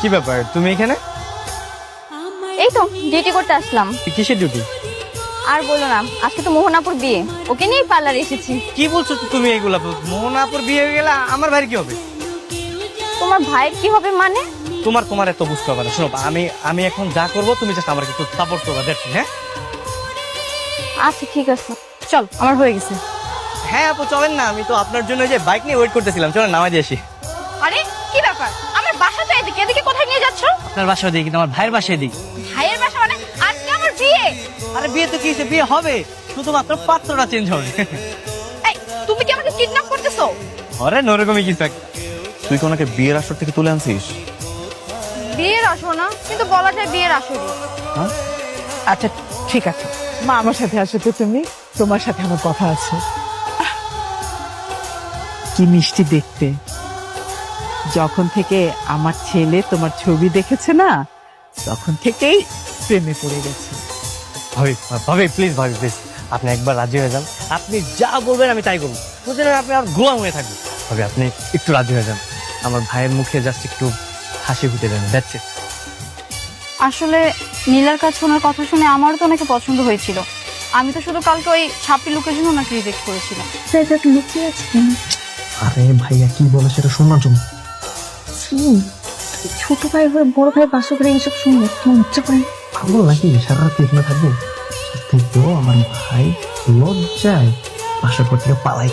কি ব্যাপার তুমি এখানে? এই তো ডিউটি করতে আসলাম। কিসের ডিউটি? আর বলো না, আজকে তো মোহনাপুর বিয়ে, ওকে নিয়েই পার্লারে এসেছি। কি বলছো তুমি এগুলা? মোহনাপুর বিয়ে হয়ে গেলে আমার ভাইয়ের কি হবে? তোমার ভাইয়ের কি হবে মানে? তোমার এত বুঝতে হবে না। শোনো, আমি এখন যা করবো তুমি জাস্ট আমার একটু সাপোর্ট করবা, দেখছি। হ্যাঁ আচ্ছা ঠিক আছে, চল আমার হয়ে গেছে। হ্যাঁ আপু চলেন না, আমি তো আপনার জন্য যে বাইক নিয়ে ওয়েট করতেছিলাম, চলেন নামাই দিয়ে আসি। আরে কি ব্যাপার, আমার বাসা তো এদিকে, এদিকে কোথায় নিয়ে যাচ্ছ? আপনার বাসায় দিই কিন্তু আমার ভাইয়ের বাসায় দিই। ভাইয়ের বাসা মানে? আজকে আমার বিয়ে। আরে বিয়ে তো কি হয়েছে, বিয়ে হবে, শুধুমাত্র পাত্রটা চেঞ্জ হবে। এই তুমি কি আমাকে কিডন্যাপ করতেছো? আরে ওরকমই কিছু একটা। তুই কি ওনাকে বিয়ের আসর থেকে তুলে আনছিস? বিয়ের আসো না, কিন্তু বলা যায় বিয়ের আসরই। আচ্ছা ঠিক আছে মা, আমার সাথে আসো তো তুমি, তোমার সাথে আমার কথা আছে। কি মিষ্টি দেখতে। যখন থেকে আমার ছেলে তোমার ছবি দেখেছে না, তখন থেকেই প্রেমে পড়ে গেছে। ভাবি ভাবি প্লিজ, ভাবি প্লিজ, আপনি একবার রাজি হয়ে যান। আপনি যা বলবেন আমি তাই করবো, বুঝলেন? আপনি আর গোলাম হয়ে থাকবেন। ভাবি আপনি একটু রাজি হয়ে যান, আমার ভাইয়ের মুখে জাস্ট একটু হাসি ফুটে দেন, দেখছে। আসলে নীলার কাছে ওনার কথা শুনে আমারও তো অনেকে পছন্দ হয়েছিল। আমি তো শুধু কালকে ওই ছাপড়ি লুকের জন্য ওনাকে রিজেক্ট করেছিলাম। লুকিয়ে আছে আরে ভাইয়া কি বলে সেটা শোনার জন্য। ছোট ভাই হয়ে বড় ভাই বাসা করে এইসব শুনলে তোমার ইচ্ছা করে? পাগল নাকি সারা রাত এখানে থাকবো? দেখবো আমার ভাই লজ্জায় বাসার পর থেকে পালাই।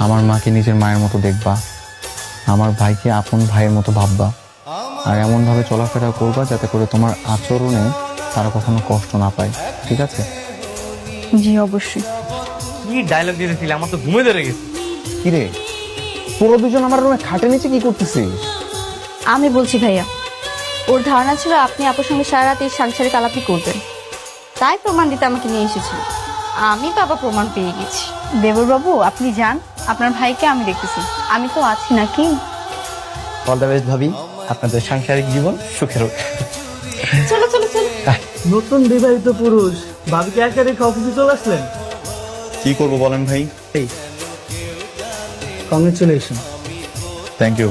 আমার মাকে নিজের মায়ের মতো দেখবা, আমার ভাইকে আপন ভাইয়ের মতো ভাববা, আর এমন ভাবে চলাফেরা করবা যাতে করে তোমার আচরণে তারা কখনো কষ্ট না পায়, ঠিক আছে? জি অবশ্যই। কি ডায়লগ দিতেছিলে, আমার তো ঘুমে ধরে গেছে। কিরে তোরা দুজন আমার রুমে খাটের নিচে কি করতেছিস? আমি বলছি ভাইয়া, ওর ধারণা ছিল আপনি আপুর সঙ্গে সারা রাত এই সাংসারিক আলাপই করবেন, তাই প্রমাণ দিতে আমাকে নিয়ে এসেছিল। আমি বাবা প্রমাণ পেয়ে গেছি। দেবরবাবু আপনি যান, আপনার ভাইকে আমি দেখতেছি, আমি তো আছি নাকি। অল দ্য বেস্ট ভাবি, আপনাদের সাংসারিক জীবন সুখের হোক। চলো চলো চলো। নতুন বিবাহিত পুরুষ ভাবিকে একা রেখে অফিসে চলে আসলেন। কি করবো বলেন ভাই? কংগ্রেচুলেশন। Thank you.